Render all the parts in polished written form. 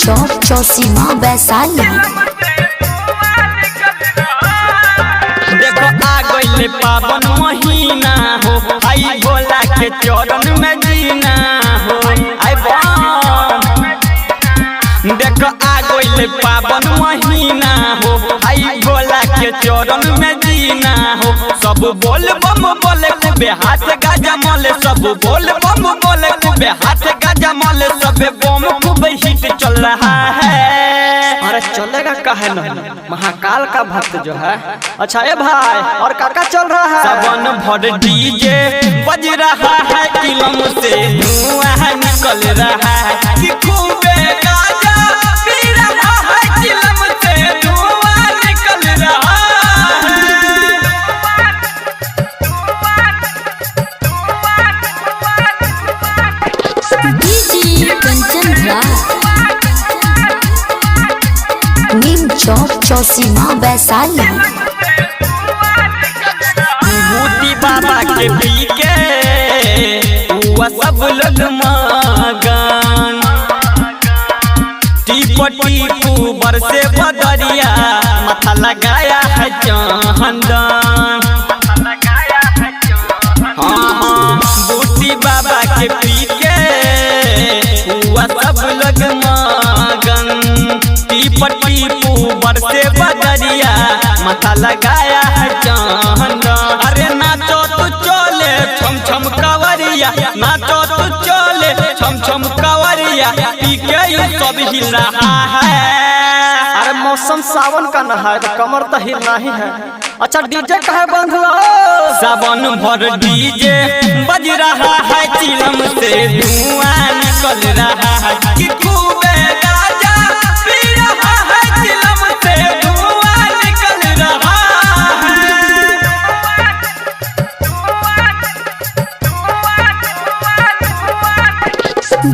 चौक चौसीमा वैशाली। देखो आ गइले पावन महीना हो, आई भोला के चरण में जीना हो। आई देखो आ गइले पावन महीना हो, आई भोला के चरण में जीना हो। सब बोल बम बोले खूबे हाथ गाजा मले, सब बोल बम बोले खूबे हाथ गाजा मले। सब बम खूब हिट चल रहा है। अरे चलेगा काहे नहीं, महाकाल का भक्त जो है। अच्छा ए भाई और काका चल रहा है। सावन भर डीजे बज रहा है, किलम से धुआं निकल रहा है। कि खूबे गाजा पी रहा है, किलम से धुआं निकल रहा है। डीजे कंचन राज, नीम चौक चौसीमा वैशाली। बूटी बाबा के पी के हुआ सब लोग मगन। टीप टीपू बरसे बदरिया, माथा लगाया है चंदन। हाँ बूटी बाबा के पी के हुआ सब लोग मगन। टीप टीपू बरसे बदरिया, माथा लगाया है चंदन। अरे नाचो तू चले छम छम कवरिया, नाचो तू चले छम छम कवरिया। पी के ये सब हिल रहा है। अरे मौसम सावन का न है तो कमर तो हिलना ही है। अच्छा डीजे कहे बंद हो। सावन भर डीजे बज रहा है, चिलम से धुआं निकल रहा है। कि खूबे गाजा पी रहा है, चिलम से धुआं निकल रहा है।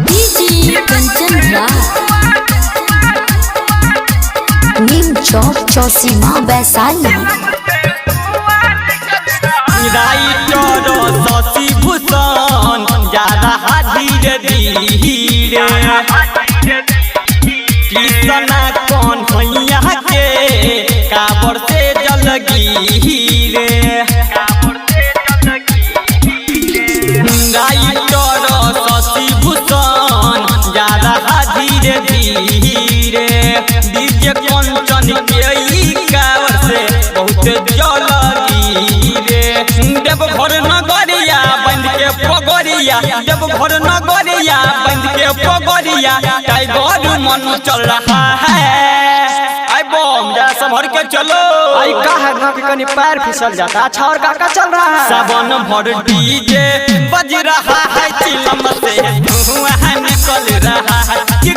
डीजे कंचन राज, नीम चौक चौसीमा वैशाली। राइटर शशि भूषण जा रहा धीरे धीरे। कृष्णा कौन भैया के काबर से जल गिरे। राइटर शशि भूषण जा रहा धीरे धीरे। डीजे कंचन के काबर से बहुत जल गिरे। देवघर नगरिया बंद के पगरिया, देवघर नगरिया बंद के पगरिया। टाइगर मन चल रहा है। आई बम जा संभर के चलो। आई का है ना कि कहीं पैर फिसल जाता। अच्छा और काका चल रहा है। सावन भर डीजे बज रहा है, चिलम से धुआं निकल रहा है। कि